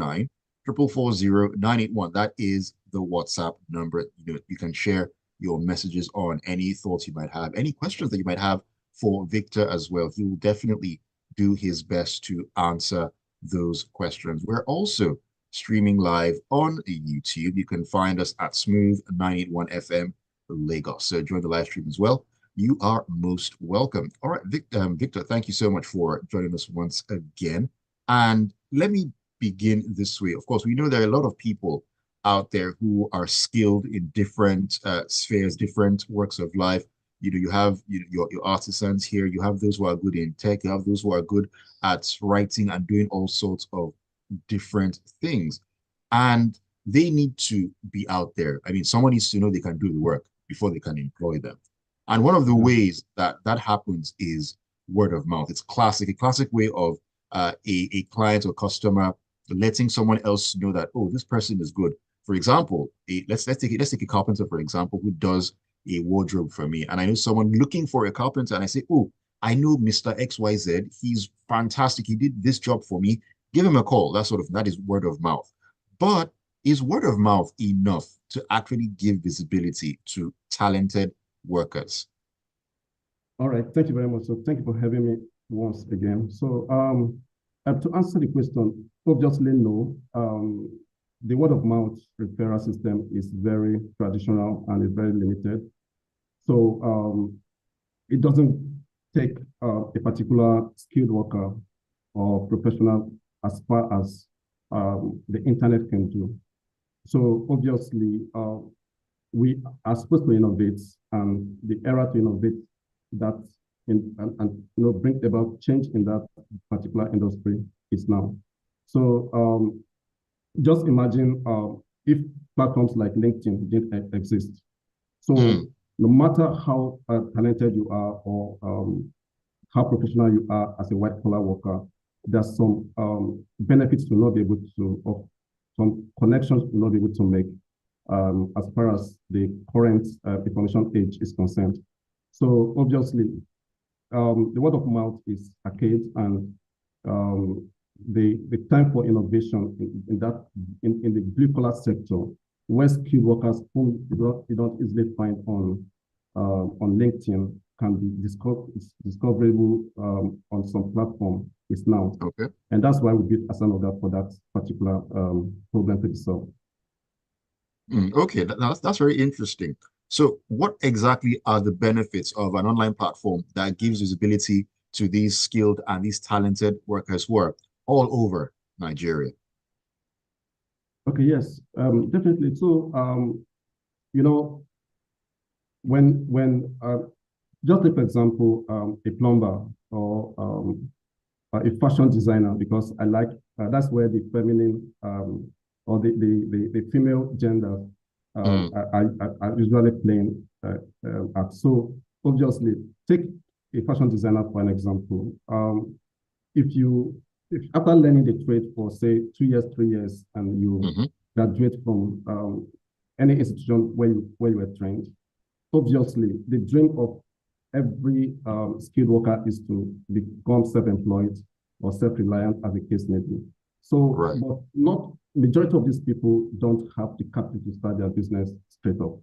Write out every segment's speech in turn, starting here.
090-440-981. That is the WhatsApp number. You can share your messages on any thoughts you might have, any questions that you might have for Victor as well. He will definitely do his best to answer those questions. We're also streaming live on YouTube. You can find us at Smooth 981 FM Lagos. So join the live stream as well. You are most welcome. All right, Victor, thank you so much for joining us once again. And let me begin this way. Of course, we know there are a lot of people out there who are skilled in different spheres, different works of life. You have your artisans here. You have those who are good in tech. You have those who are good at writing and doing all sorts of different things. And they need to be out there. I mean, someone needs to know they can do the work before they can employ them. And one of the ways that that happens is word of mouth. It's a classic way of a client or customer letting someone else know that, oh, this person is good. For example, let's take a carpenter, for example, who does a wardrobe for me. And I know someone looking for a carpenter, and I say, oh, I know Mr. XYZ. He's fantastic. He did this job for me. Give him a call. That is word of mouth. But is word of mouth enough to actually give visibility to talented workers? All right, thank you very much. So thank you for having me once again. So to answer the question, obviously no. The word of mouth referral system is very traditional and is very limited. So it doesn't take a particular skilled worker or professional as far as the internet can do. So obviously, we are supposed to innovate, and the era to innovate that and bring about change in that particular industry is now. So just imagine if platforms like LinkedIn didn't exist. So no matter how talented you are or how professional you are as a white collar worker, there's some benefits to not be able to, or some connections to not be able to make as far as the current information age is concerned. So obviously, the word of mouth is archaic, and the time for innovation in the blue collar sector, where skilled workers whom you don't easily find on LinkedIn can be discoverable on some platform is now. Okay. And that's why we built Artisanoga for that particular problem to be solved. Okay, that's very interesting. So what exactly are the benefits of an online platform that gives visibility to these skilled and these talented workers who are all over Nigeria? Okay, yes, definitely. So, when just take, for example, a plumber or a fashion designer, because I like that's where the feminine or the female gender are usually playing at. So obviously, take a fashion designer for an example. If after learning the trade for say 2 years, 3 years, and you graduate from any institution where you were trained, obviously the dream of every skilled worker is to become self-employed or self-reliant, as the case may be. So, but not majority of these people don't have the capital to start their business straight up.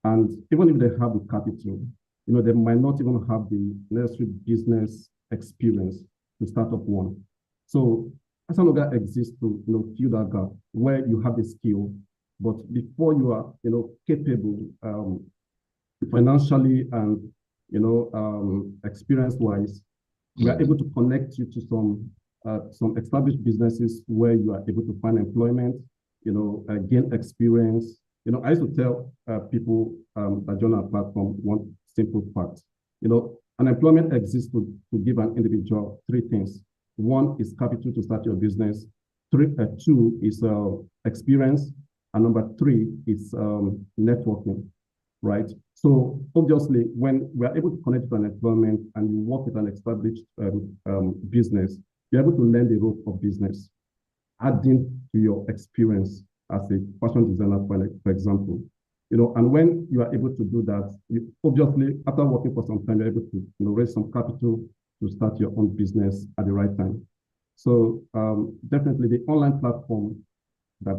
And even if they have the capital, they might not even have the necessary business experience to start up one. So Artisanoga exists to fill that gap where you have the skill, but before you are capable financially and experience-wise, we are able to connect you to some established businesses where you are able to find employment, gain experience. I used to tell people that join our platform one simple fact. Unemployment exists to give an individual 3 things. 1 is capital to start your business. 2 is experience. And number 3 is networking, right? So obviously, when we are able to connect to an employment and you work with an established business, you're able to learn the rope of business, adding to your experience as a fashion designer, for example. And when you are able to do that, you obviously, after working for some time, you're able to raise some capital to start your own business at the right time. So definitely the online platform that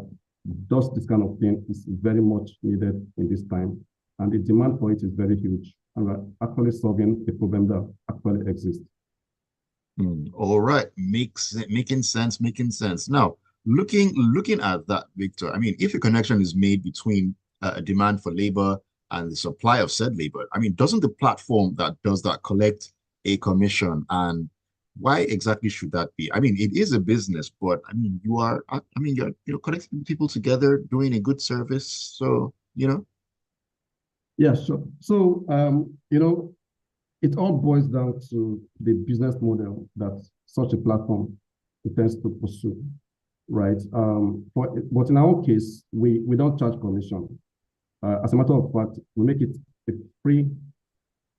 does this kind of thing is very much needed in this time. And the demand for it is very huge. And we're actually solving a problem that actually exists. All right, making sense, making sense. Now, looking at that, Victor, I mean, if a connection is made between a demand for labor and the supply of said labor, I mean, doesn't the platform that does that collect a commission? And why exactly should that be? I mean, it is a business, but I mean, I mean, you're connecting people together, doing a good service. So, Yeah, sure. So, it all boils down to the business model that such a platform intends to pursue, right? But in our case, we don't charge commission. As a matter of fact, we make it a free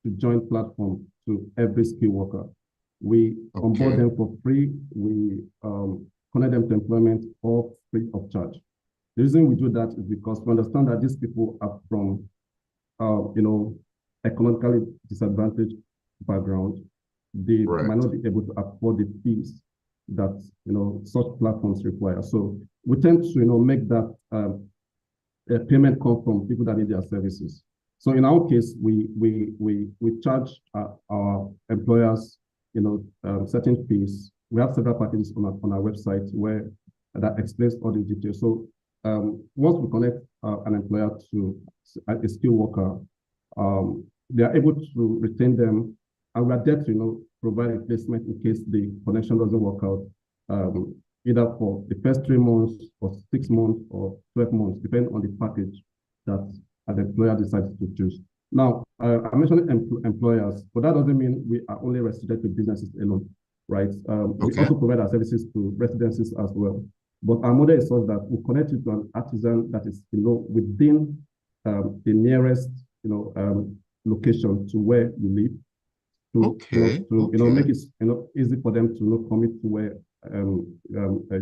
to join platform to every skill worker. We onboard okay, them for free. We connect them to employment all free of charge. The reason we do that is because we understand that these people are from, you know, economically disadvantaged background. They might right. not be able to afford the fees that such platforms require. So we tend to make that payment come from people that need their services. So in our case, we charge our employers, certain fees. We have several packages on our website where that explains all the details. So once we connect an employer to a skilled worker, they are able to retain them, and we are there to provide a placement in case the connection doesn't work out. Either for the first 3 months or 6 months or 12 months, depending on the package that the employer decides to choose. Now, I mentioned employers, but that doesn't mean we are only restricted to businesses alone, right? We Okay. also provide our services to residences as well. But our model is such that we connect you to an artisan that is, within the nearest, location to where you live, Okay. make Okay. it easy for them to commit to where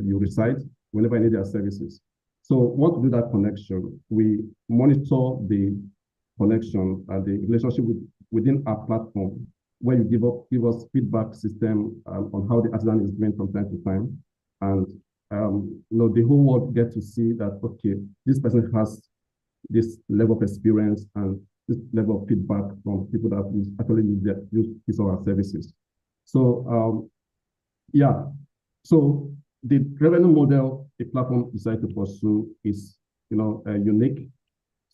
you reside whenever you need their services. So once we do that connection, we monitor the connection and the relationship within our platform, where you give us feedback system on how the artisan is doing from time to time, and the whole world get to see that okay, this person has this level of experience and this level of feedback from people that actually use his or her services. So yeah, so the revenue model a platform decides to pursue is unique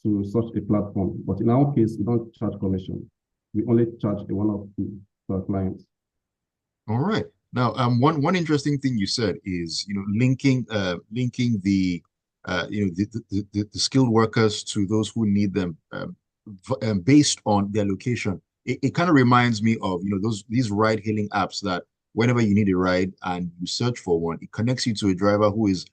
to such a platform. But in our case, we don't charge commission. We only charge a one-off fee to our clients. All right. Now, one interesting thing you said is, linking the, the skilled workers to those who need them, based on their location. It kind of reminds me of, these ride-hailing apps that whenever you need a ride and you search for one, it connects you to a driver who is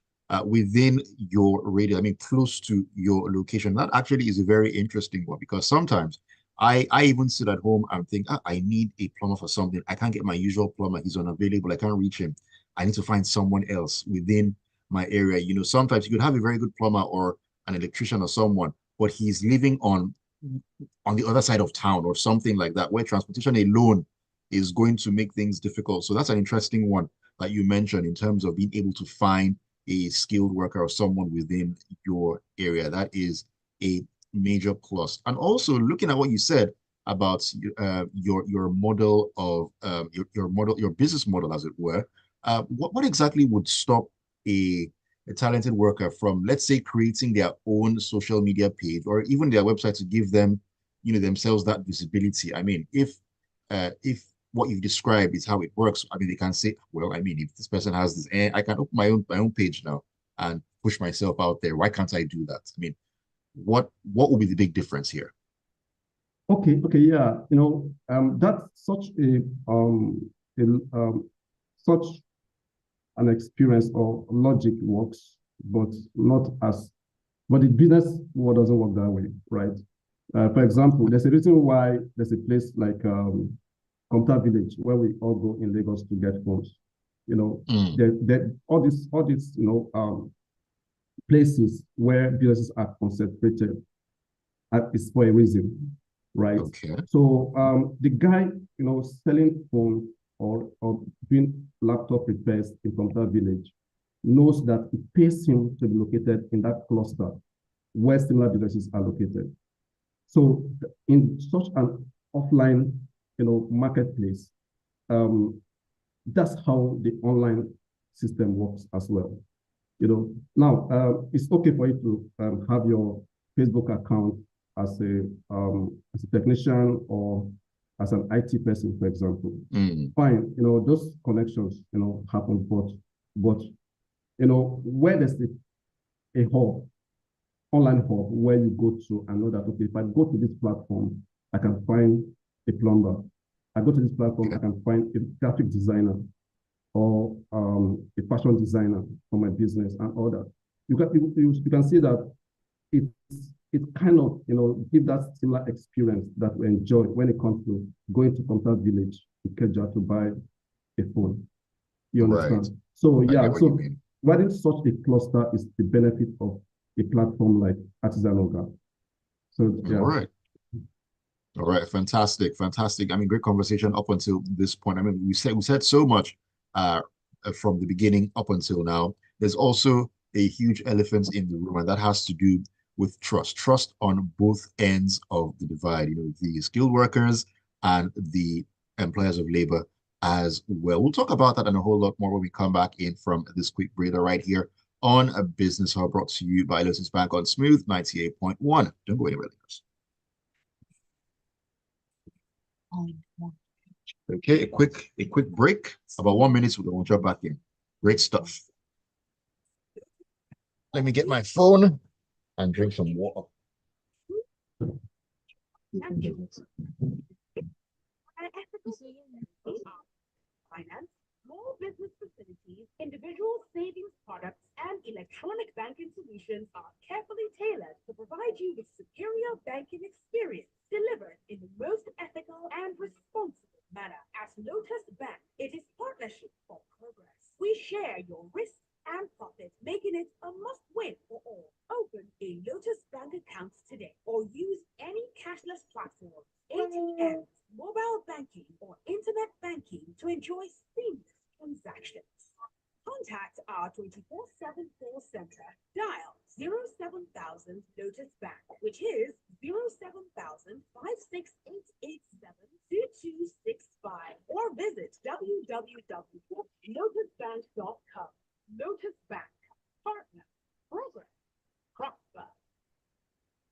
within your radius. I mean, close to your location. That actually is a very interesting one because sometimes I even sit at home and think, I need a plumber for something. I can't get my usual plumber. He's unavailable. I can't reach him. I need to find someone else within my area. Sometimes you could have a very good plumber or an electrician or someone, but he's living on the other side of town or something like that, where transportation alone is going to make things difficult. So that's an interesting one that you mentioned in terms of being able to find a skilled worker or someone within your area. That is a major plus. And also looking at what you said about your model of your business model, as it were. What exactly would stop a talented worker from, let's say, creating their own social media page or even their website to give them, themselves that visibility? I mean, if what you've described is how it works, I mean, they can say, well, I mean, if this person has this, I can open my own page now and push myself out there. Why can't I do that? I mean, what will be the big difference here? Okay, yeah. That's a such an experience or logic works, but not as but the business world doesn't work that way, right? For example, there's a reason why there's a place like Comta Village where we all go in Lagos to get phones. Mm, All these places where businesses are concentrated is for a reason, right? okay. So the guy, selling phone or doing laptop repairs in Computer Village knows that it pays him to be located in that cluster where similar businesses are located. So in such an offline, marketplace, that's how the online system works as well. Now it's okay for you to have your Facebook account as a technician or as an IT person, for example. Fine, those connections, happen, but where there's a hub, online hub, where you go to and know that, okay, if I go to this platform, I can find a plumber. I go to this platform, I can find a graphic designer or a fashion designer for my business and all that. You can see that it kind of give that similar experience that we enjoy when it comes to going to Computer Village in Keja to buy a phone. You understand? Right. So yeah, so running such a cluster is the benefit of a platform like Artisanoga. So yeah. All right. All right, fantastic, fantastic. I mean, great conversation up until this point. I mean, we said so much from the beginning up until now. There's also a huge elephant in the room, and that has to do with trust on both ends of the divide, the skilled workers and the employers of labor as well. We'll talk about that and a whole lot more when we come back in from this quick breather right here on a Business Hub, brought to you by Lotus Bank on Smooth 98.1. Don't go anywhere, listeners. Okay, a quick break, about 1 minute, we'll jump back in. Great stuff. Let me get my phone and drink some water. Finance, small business facilities, individual savings products, and electronic banking solutions are carefully tailored to provide you with superior banking experience delivered in the most ethical and responsible manner. As Lotus Bank, it is partnership for progress. We share your risks and profits, making it a must-win for all. Open a Lotus Bank account today or use any cashless platform, ATMs, mobile banking, or internet banking to enjoy seamless transactions. Contact our 24/7 call center. Dial 07000 Lotus Bank, which is 07056887225, or visit www.lotusbank.com. Lotus Bank, partner, progress, prosper.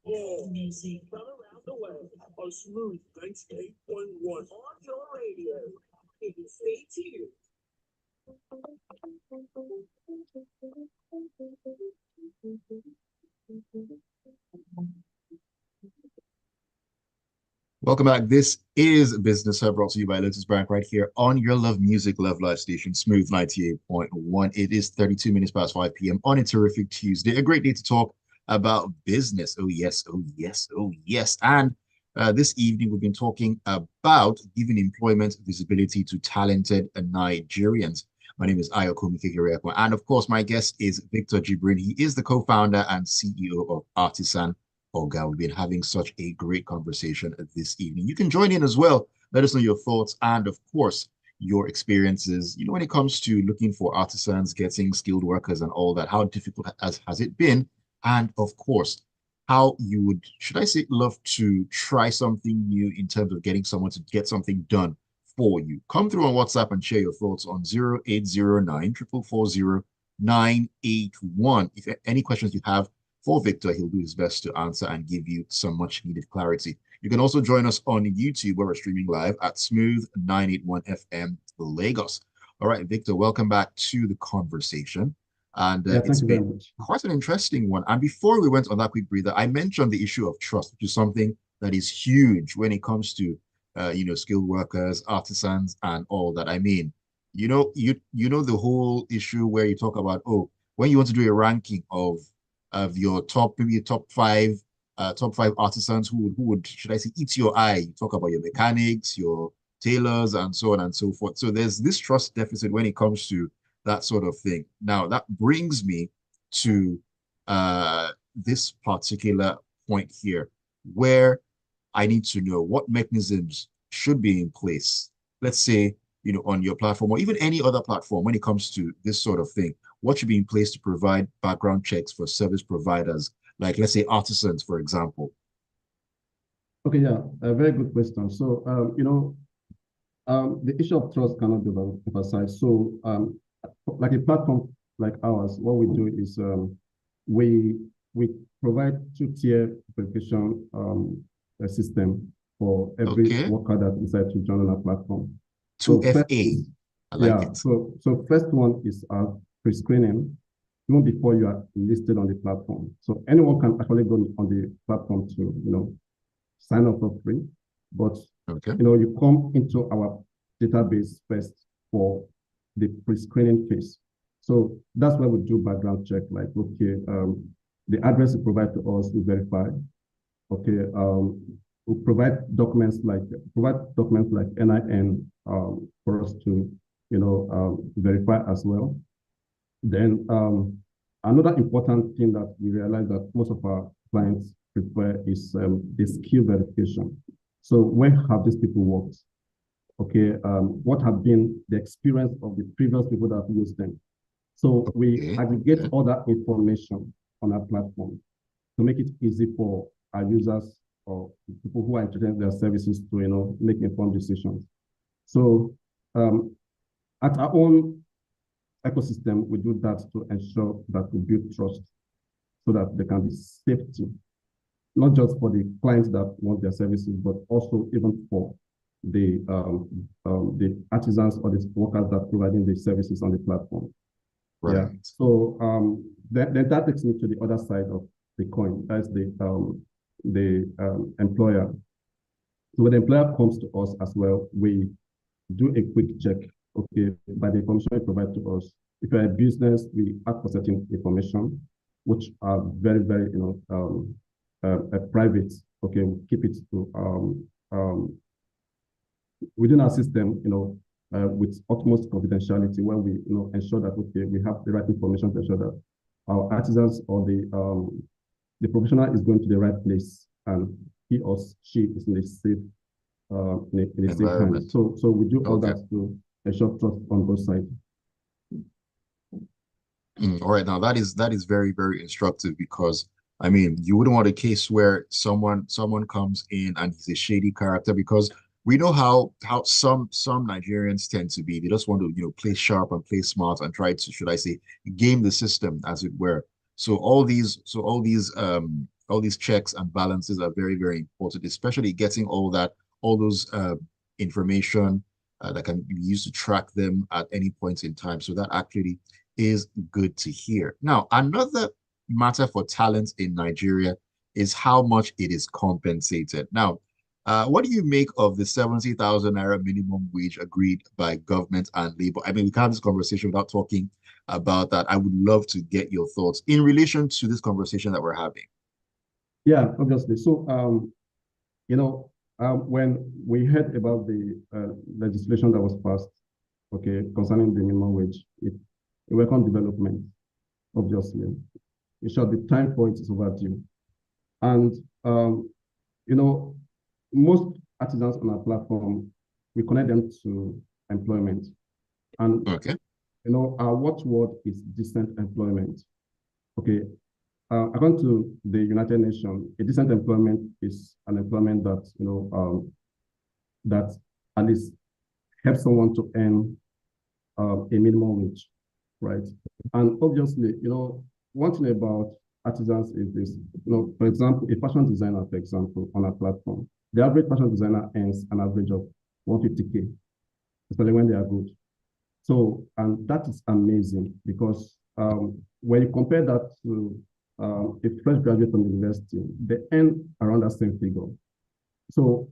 All music from around the world on Smooth 98.1 on your radio. Stay tuned. Welcome back. This is Business Hub, brought to you by Lotus Bank right here on your Love Music, Love Life station, Smooth 98.1. It is 32 minutes past 5 p.m. on a terrific Tuesday. A great day to talk about business. Oh, yes, oh, yes, oh, yes. And this evening, we've been talking about giving employment visibility to talented Nigerians. My name is Ayokomi Kekereakwa. And of course, my guest is Victor Jibrin. He is the co-founder and CEO of Artisanoga. We've been having such a great conversation this evening. You can join in as well. Let us know your thoughts and, of course, your experiences, when it comes to looking for artisans, getting skilled workers and all that. How difficult has it been? And, of course, how you would, should I say, love to try something new in terms of getting someone to get something done for you. Come through on WhatsApp and share your thoughts on 0809 440 981. If any questions you have for Victor, he'll do his best to answer and give you some much needed clarity. You can also join us on YouTube, where we're streaming live at Smooth 981 FM Lagos. All right, Victor, welcome back to the conversation. And it's been quite an interesting one. And before we went on that quick breather, I mentioned the issue of trust, which is something that is huge when it comes to skilled workers, artisans, and all that. I mean, you know the whole issue where you talk about, when you want to do a ranking of your maybe top five artisans who would, should I say, eat your eye. You talk about your mechanics, your tailors, and so on and so forth. So there's this trust deficit when it comes to that sort of thing. Now, that brings me to this particular point here, where I need to know what mechanisms should be in place. Let's say on your platform or even any other platform when it comes to this sort of thing? What should be in place to provide background checks for service providers, like let's say artisans, for example? Okay, yeah, a very good question. So, the issue of trust cannot be emphasized. So, like a platform like ours, what we do is we we provide two-tier verification system for every Okay. worker that decides to join on our platform. So first 2FA. is, I like yeah, it. so first one is pre-screening even before you are listed on the platform. So anyone can actually go on the platform to, sign up for free, but Okay. you come into our database first for the pre-screening phase. So that's where we do background check, like, okay, the address you provide to us, we verify. Okay, we provide documents like NIN for us to, verify as well. Then another important thing that we realize that most of our clients prefer is the skill verification. So where have these people worked? Okay, what have been the experience of the previous people that have used them? So we aggregate all that information on our platform to make it easy for our users or people who are interested in their services to, make informed decisions. So at our own ecosystem, we do that to ensure that we build trust so that there can be safety, not just for the clients that want their services, but also even for the artisans or the workers that are providing the services on the platform. Right. Yeah. So then that takes me to the other side of the coin. That's the employer. So when the employer comes to us as well, we do a quick check. Okay, by the information you provide to us. If you're a business, we ask for certain information, which are very, very, private. Okay, we keep it to within our system, with utmost confidentiality, where we, ensure that okay, we have the right information to ensure that our artisans or the professional is going to the right place and he or she is in a safe in a safe hand. So we do all that to ensure trust on both sides. All right, now that is very, very instructive because I mean you wouldn't want a case where someone comes in and he's a shady character because we know how some Nigerians tend to be. They just want to play sharp and play smart and try to, should I say, game the system as it were. So all these checks and balances are very, very important, especially getting all those information that can be used to track them at any point in time. So that actually is good to hear. Now, another matter for talent in Nigeria is how much it is compensated. Now, what do you make of the 70,000 naira minimum wage agreed by government and labor? I mean, we can't have this conversation without talking about that. I would love to get your thoughts in relation to this conversation that we're having. Yeah, obviously. So, when we heard about the legislation that was passed, okay, concerning the minimum wage, it welcomed development, obviously. In short, the time for it is overdue. And, most artisans on our platform, we connect them to employment. And, Okay. our watchword is decent employment. Okay. According to the United Nations, a decent employment is an employment that, that at least helps someone to earn a minimum wage, right? And obviously, one thing about artisans is this, for example, a fashion designer, for example, on our platform, the average fashion designer earns an average of 150K, especially when they are good. So, and that is amazing because when you compare that to a fresh graduate from university, they earn around that same figure. So,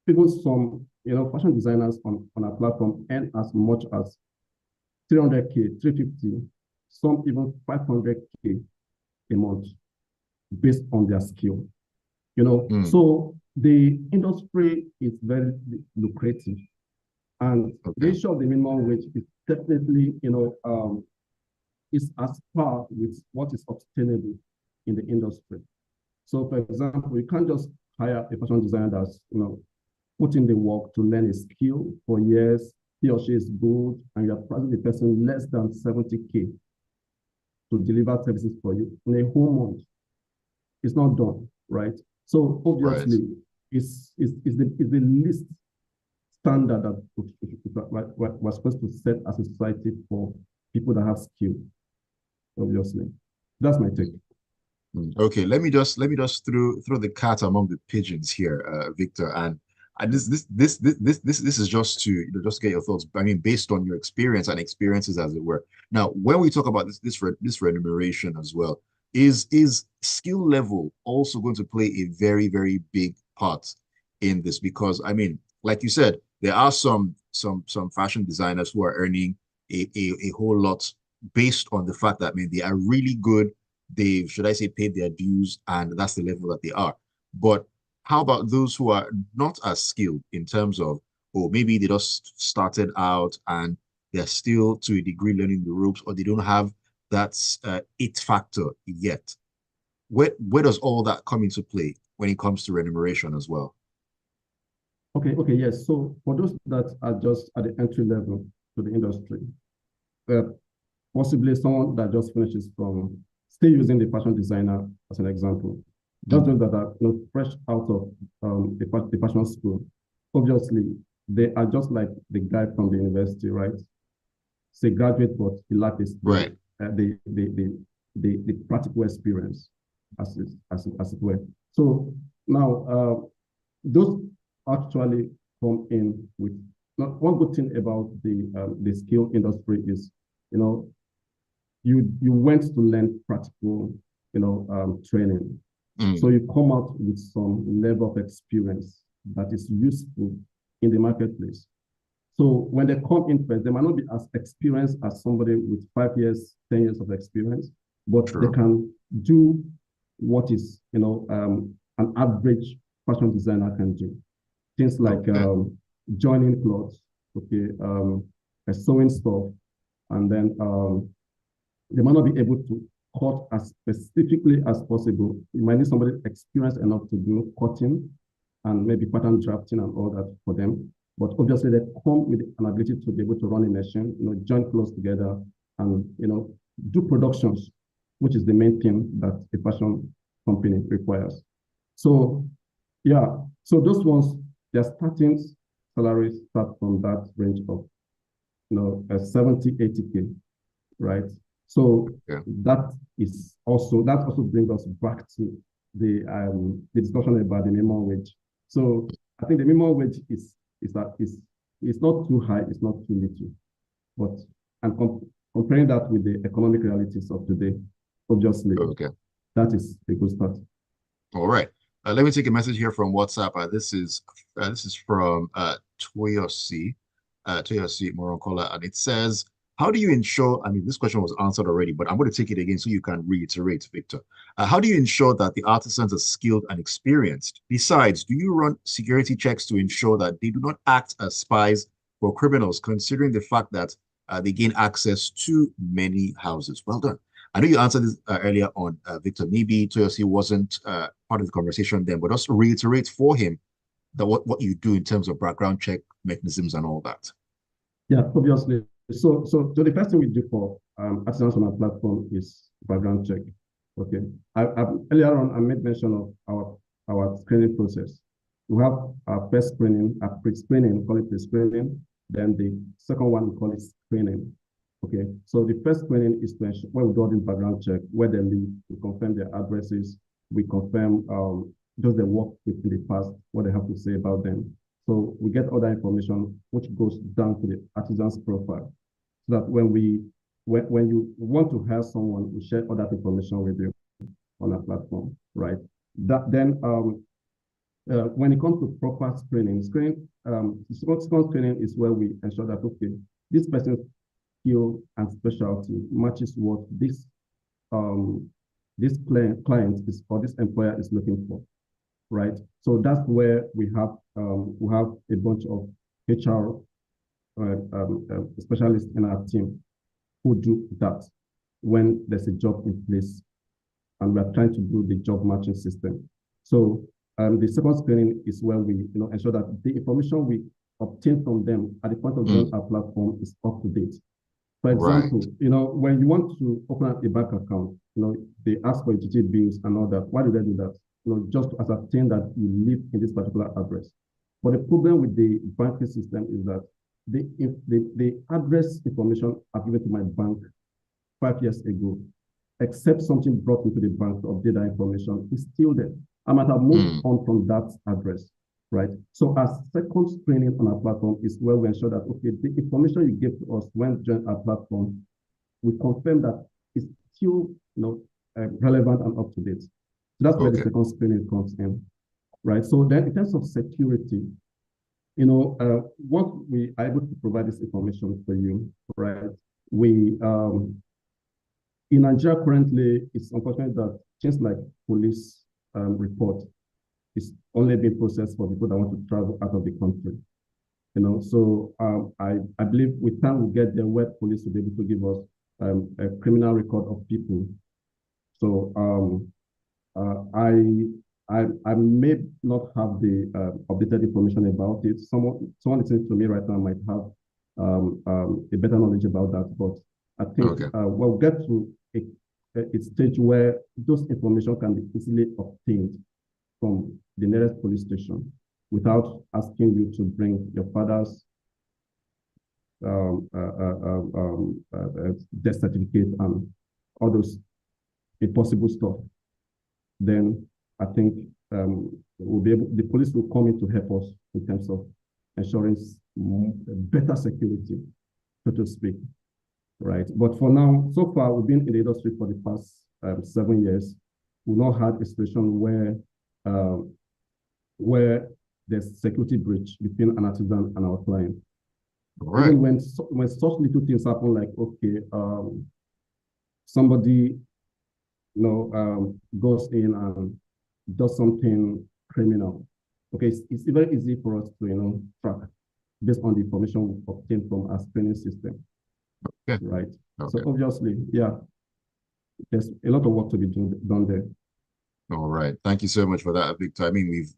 some, fashion designers on our platform earn as much as 300K, 350, some even 500K a month based on their skill. So the industry is very lucrative. And the issue of the minimum wage is definitely, is as par with what is obtainable in the industry. So, for example, you can't just hire a fashion designer that's, put in the work to learn a skill for years, he or she is good and you are pricing the person less than 70K to deliver services for you in a whole month, it's not done, right? So Right. obviously, it's the least standard that we're supposed to set as a society for people that have skill, obviously. That's my take. Okay, let me just throw the cat among the pigeons here, Victor. And this is just to just get your thoughts. I mean, based on your experience and experiences, as it were. Now, when we talk about this remuneration as well, is skill level also going to play a very big part in this? Because I mean, like you said, there are some fashion designers who are earning a whole lot based on the fact that, I mean, they are really good. They've, should I say, paid their dues, and that's the level that they are. But how about those who are not as skilled in terms of, or maybe they just started out and they're still to a degree learning the ropes, or they don't have that it factor yet? Where does all that come into play when it comes to remuneration as well? Okay, yes. So for those that are just at the entry level to the industry, uh, possibly someone that just finishes from, still using the fashion designer as an example, just those that are fresh out of the fashion school, obviously they are just like the guy from the university, right? Say graduate, but he lacks Right. the practical experience, as it were. So now those actually come in with, not one good thing about the skill industry is, you know, you went to learn practical, training. So you come out with some level of experience that is useful in the marketplace. So when they come in first, they might not be as experienced as somebody with 5 years, 10 years of experience, but they can do what is, an average fashion designer can do. Things like joining clothes, okay, sewing stuff, and then they might not be able to cut as specifically as possible. You might need somebody experienced enough to do cutting and maybe pattern drafting and all that for them. But obviously they come with an ability to be able to run a machine, join clothes together and, do productions, which is the main thing that a fashion company requires. So yeah, so those ones, their starting salaries start from that range of, 70, 80K, right? So that also brings us back to the discussion about the minimum wage. So I think the minimum wage is not too high, it's not too little, but comparing that with the economic realities of today, obviously, that is a good start. All right. Let me take a message here from WhatsApp. This is from Toyosi Moronkola, and it says, how do you ensure, I mean, this question was answered already, but I'm going to take it again so you can reiterate, Victor. How do you ensure that the artisans are skilled and experienced? Besides, do you run security checks to ensure that they do not act as spies for criminals, considering the fact that they gain access to many houses? Well done. I know you answered this earlier on, Victor. Maybe Toyosi wasn't part of the conversation then, but also reiterate for him that what you do in terms of background check mechanisms and all that. Yeah, obviously. So the first thing we do for artisans on our platform is background check. Okay. Earlier on, I made mention of our screening process. We have our first screening, our pre-screening, call it pre-screening. Then the second one, we call it screening. Okay. So the first screening is to ensure where we do this background check, where they live, we confirm their addresses, we confirm does they work with in the past, what they have to say about them. So we get all that information, which goes down to the artisan's profile. So that when you want to hire someone, we share all that information with you on our platform, right? Then when it comes to proper screening, screening is where we ensure that, okay, this person's skill and specialty matches what this client is, or this employer is looking for, right? So that's where we have a bunch of HR specialists in our team who do that when there's a job in place and we're trying to do the job matching system. So the second screening is where we ensure that the information we obtained from them at the point of joining our platform is up to date. For Right. example, when you want to open up a bank account, they ask for utility bills and all that. Why do they do that? Just to ascertain that you live in this particular address. But the problem with the banking system is that the address information I've given to my bank 5 years ago, except something brought into the bank to update that information, is still there. I might have moved on from that address, right? So our second screening on our platform is where we ensure that, okay, the information you gave to us when you join our platform, we confirm that it's still relevant and up to date. So that's where the second screening comes in, right? So then in terms of security, what we are able to provide this information for you, right? We, in Nigeria currently, it's unfortunate that things like police report is only being processed for people that want to travel out of the country. So I believe with time we'll get there where police will be able to give us a criminal record of people. So I may not have the updated information about it. Someone listening to me right now might have a better knowledge about that, but I think we'll get to a stage where those information can be easily obtained from the nearest police station without asking you to bring your father's death certificate and all those impossible stuff. Then I think the police will come in to help us in terms of ensuring better security, so to speak. Right. But for now, so far, we've been in the industry for the past 7 years. We've not had a situation where there's security breach between an artisan and our client. Right. Even when such little things happen, like, okay, somebody goes in and does something criminal. Okay, it's very easy for us to track based on the information we obtained from our screening system. Okay. Right. Okay. So obviously, yeah, there's a lot of work to be done there. All right. Thank you so much for that, Victor. I mean, we've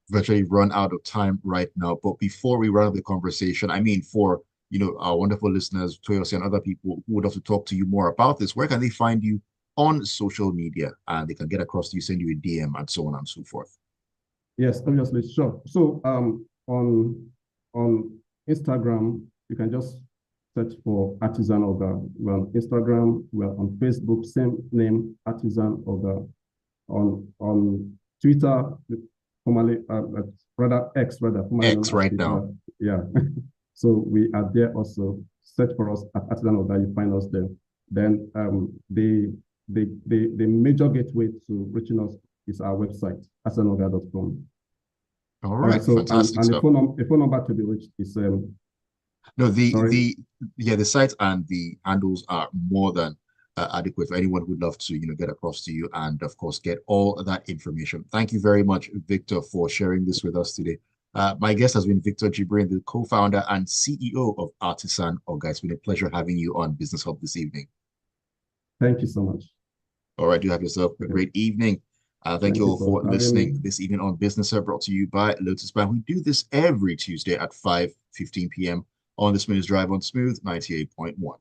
virtually run out of time right now. But before we run the conversation, I mean, for our wonderful listeners, Toyosi and other people who would love to talk to you more about this, where can they find you on social media? And they can get across to you, send you a DM, and so on and so forth. Yes, obviously, sure. So on Instagram, you can just search for Artisanoga. We're on Instagram, we're on Facebook, same name, Artisanoga. On Twitter, formerly rather X, formerly X right now. Yeah. So we are there also. Search for us at Artisanoga, you find us there. Then the major gateway to reaching us is our website, artisanoga.com. All right, so fantastic and stuff. the phone number to be reached is the site and the handles are more than adequate for anyone who'd love to get across to you and of course get all that information. Thank you very much, Victor, for sharing this with us today. My guest has been Victor Jibrin, the co-founder and CEO of Artisanoga. It's been a pleasure having you on Business Hub this evening. Thank you so much. All right, do have yourself a great evening. Thank you all for listening this evening on Business Hub, brought to you by Lotus Bank. We do this every Tuesday at 5:15 p.m. on the Smooth Drive on Smooth 98.1.